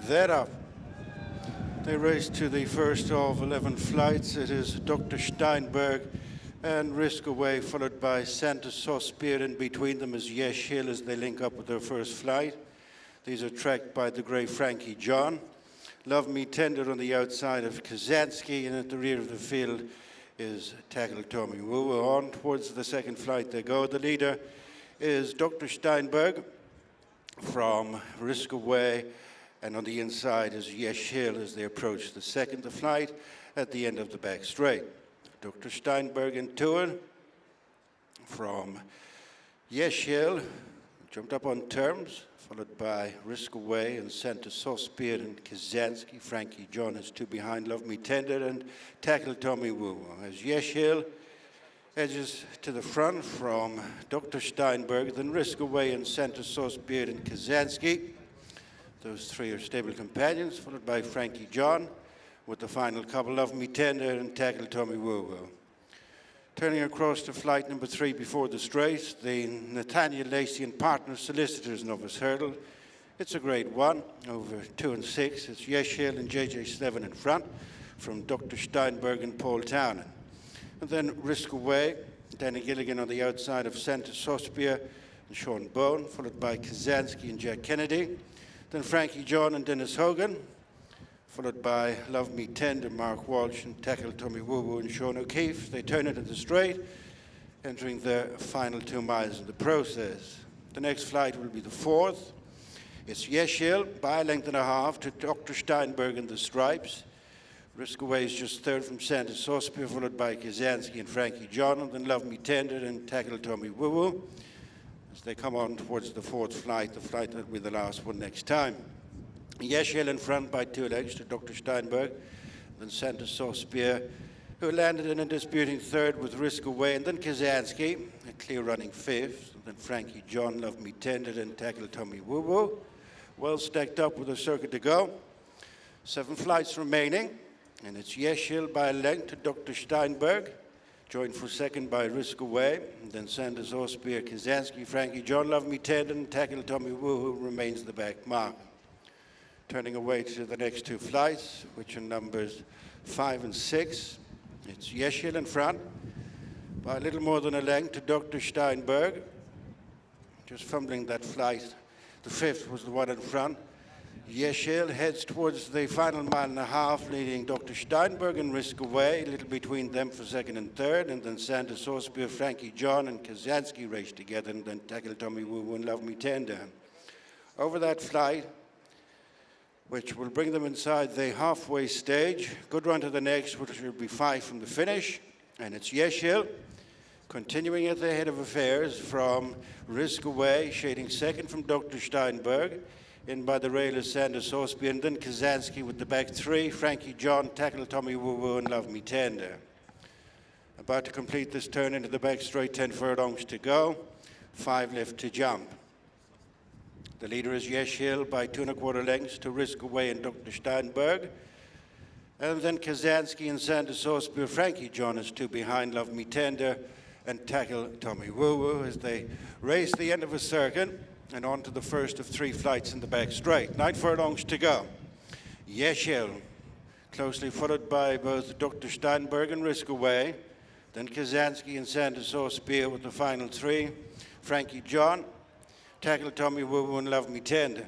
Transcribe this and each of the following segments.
They're up. They race to the first of 11 flights. It is Dr. Steinberg and Risk Away, followed by Santa Saucebeer. In between them is Yeshil as they link up with their first flight. These are tracked by the grey Frankie John. Love Me Tender on the outside of Kazansky, and at the rear of the field is Tackle Tommy Woo. On towards the second flight they go. The leader is Dr. Steinberg from Risk Away, and on the inside is Yeshil as they approach the second flight at the end of the back straight. Dr. Steinberg into it from Yeshil, jumped up on terms, followed by Risk Away and Santa Saucebeer and Kazansky. Frankie John is two behind, Love Me Tender and Tackle Tommy Woo. As Yeshil edges to the front from Dr. Steinberg, then Risk Away and Santa Saucebeer and Kazansky. Those three are stable companions, followed by Frankie John, with the final couple, Love Me Tender and Tackle Tommy Woo. Turning across to flight number 3 before the straight, the Nathaniel, Lacy and partner Solicitors Novice hurdle. It's a grade 1, over 2 and 6. It's Yeshil and JJ Slevin in front, from Dr. Steinberg and Paul Townend. And then Risk Away, Danny Gilligan on the outside of Santa Saucebeer and Sean Bone, followed by Kazansky and Jack Kennedy. Then Frankie John and Dennis Hogan, followed by Love Me Tender, Mark Walsh and Tackle Tommy Woo and Sean O'Keefe. They turn it at the straight, entering their final 2 miles in the process. The next flight will be the 4th. It's Yeshil by a length and a half to Dr. Steinberg in the stripes. Risk Away is just 3rd from Santa Saucebeer, followed by Kazansky and Frankie John, and then Love Me Tender and Tackle Tommy Woo. As they come on towards the 4th flight, the flight that will be the last one next time. Yeshil in front by 2 legs to Dr. Steinberg, then Santa Saucebeer, who landed in a disputing 3rd with Risk Away, and then Kazansky, a clear running 5th, and then Frankie John, Love Me Tender, and Tackle Tommy Woo. Well stacked up with a circuit to go. 7 flights remaining, and it's Yeshil by a length to Dr. Steinberg, joined for 2nd by Risk Away, and then Santa Saucebeer, Kazansky, Frankie John, Love Me Tender, and Tackle Tommy Woo, who remains the back mark. Turning away to the next 2 flights, which are numbers 5 and 6. It's Yeshil in front by a little more than a length to Dr. Steinberg. Just fumbling that flight. The 5th was the one in front. Yeshil heads towards the final mile and a half, leading Dr. Steinberg and Risk Away, a little between them for 2nd and 3rd, and then Santa Saucebeer, Frankie John and Kazansky race together, and then Tackle Tommy Woo and Love Me Tender. Over that flight, which will bring them inside the halfway stage. Good run to the next, which will be 5 from the finish. And it's Yeshil, continuing at the head of affairs from Risk Away, shading 2nd from Dr. Steinberg. In by the rail is Santa Saucebeer, and then Kazansky with the back 3, Frankie John, Tackle Tommy Woo and Love Me Tender. About to complete this turn into the back straight, 10 furlongs to go, 5 left to jump. The leader is Yeshil by 2 1/4 lengths to Risk Away and Dr. Steinberg. And then Kazansky and Santa Saucebeer. Frankie John is 2 behind, Love Me Tender and Tackle Tommy Woo as they race the end of a circuit and on to the first of 3 flights in the back straight. 9 furlongs to go. Yeshil, closely followed by both Dr. Steinberg and Risk Away. Then Kazansky and Santa Saucebeer with the final 3. Frankie John, Tackle Tommy Woo and Love Me Tender.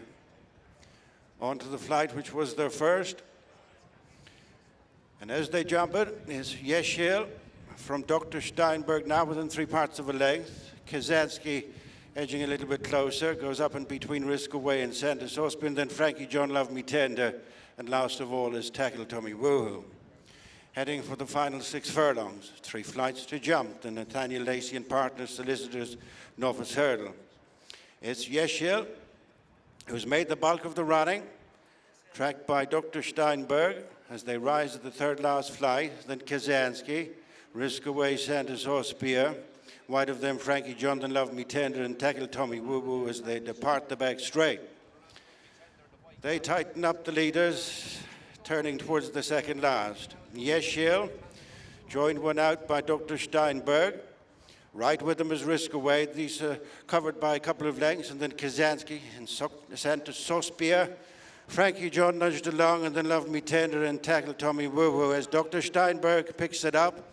On to the flight, which was their first. And as they jump it, is Yeshil from Dr. Steinberg, now within 3 parts of a length. Kazansky edging a little bit closer, goes up in between Risk Away and Santa Saucebeer, and then Frankie John, Love Me Tender, and last of all is Tackle Tommy Woo. Heading for the final 6 furlongs, 3 flights to jump, the Nathaniel, Lacy and partner Solicitors Novice hurdle. It's Yeshil, who's made the bulk of the running, tracked by Dr. Steinberg as they rise at the 3rd last flight, then Kazansky, Risk Away, Santa Saucebeer, wide of them Frankie John, then Love Me Tender and Tackle Tommy Woo as they depart the back straight. They tighten up the leaders, turning towards the 2nd last. Yeshil joined one out by Dr. Steinberg. Right with them is Risk Away. These are covered by a couple of lengths, and then Kazansky and Santa Saucebeer Frankie John nudged along and then Love Me Tender and tackled Tommy Woo Woo as Dr. Steinberg picks it up.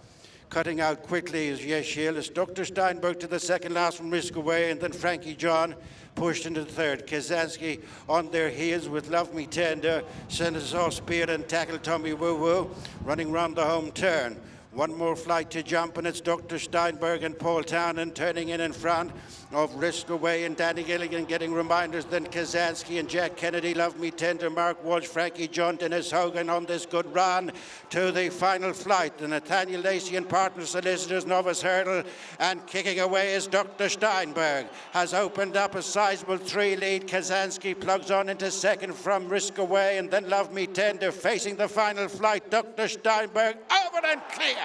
Cutting out quickly is Yeshil. It's Dr. Steinberg to the second last from Risk Away, and then Frankie John pushed into the third. Kazansky on their heels with Love Me Tender. Sends off speed and tackled Tommy Woo Woo, running round the home turn. One more flight to jump, and it's Dr. Steinberg and Paul Townend turning in front of Risk Away and Danny Gilligan getting reminders. Then Kazansky and Jack Kennedy, Love Me Tender, Mark Walsh, Frankie John, Dennis Hogan on this good run to the final flight. The Nathaniel, Lacy and partner Solicitors, Novice hurdle, and kicking away is Dr. Steinberg. Has opened up a sizable 3 lead. Kazansky plugs on into second from Risk Away, and then Love Me Tender facing the final flight. Dr. Steinberg over and clear.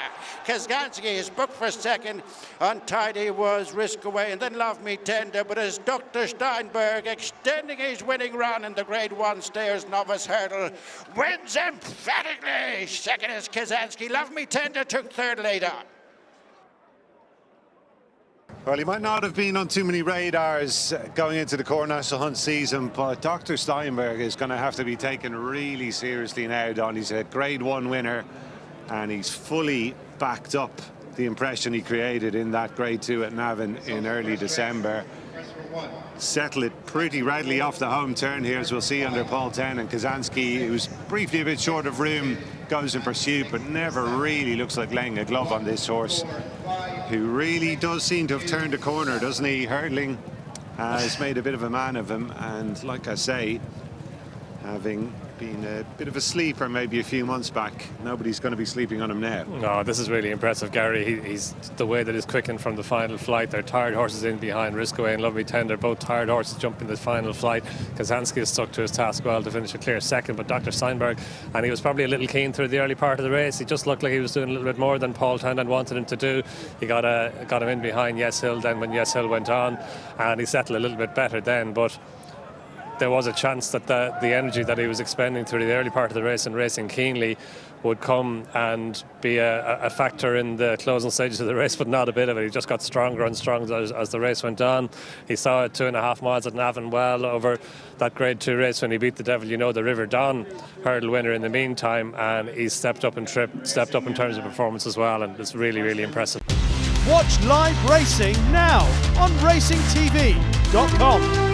Kazansky is booked for second. Untidy was Risk Away, and then Love Me Tender, but as Dr. Steinberg extending his winning run in the Grade 1 Stairs Novice hurdle, wins emphatically. Second is Kazansky. Love Me Tender took third later. Well, he might not have been on too many radars going into the Coronation Hunt season, but Dr. Steinberg is going to have to be taken really seriously now, Don. He's a Grade 1 winner, and he's fully backed up the impression he created in that Grade 2 at Navan in early December. Settle it pretty readily off the home turn here, as we'll see under Paul Townend. Kazansky, who was briefly a bit short of room, goes in pursuit, but never really looks like laying a glove on this horse, who really does seem to have turned a corner, doesn't he? Hurdling has made a bit of a man of him, and like I say, having been a bit of a sleeper maybe a few months back, nobody's going to be sleeping on him now. No, this is really impressive, Gary. He's the way that he's quickened from the final flight. They're tired horses in behind. Risk Away and Love Me Tender, both tired horses jumping the final flight. Kazansky has stuck to his task well to finish a clear second, but Dr. Steinberg, and he was probably a little keen through the early part of the race. He just looked like he was doing a little bit more than Paul Townend wanted him to do. He got him in behind Yeshil then when Yeshil went on, and he settled a little bit better then, but there was a chance that the energy that he was expending through the early part of the race and racing keenly would come and be a factor in the closing stages of the race, but not a bit of it. He just got stronger and stronger as the race went on. He saw it 2.5 miles at Navan well over that Grade 2 race when he beat the Thedeviluno, the River Don hurdle winner in the meantime, and he stepped up in terms of performance as well, and it's really, really impressive. Watch live racing now on racingtv.com.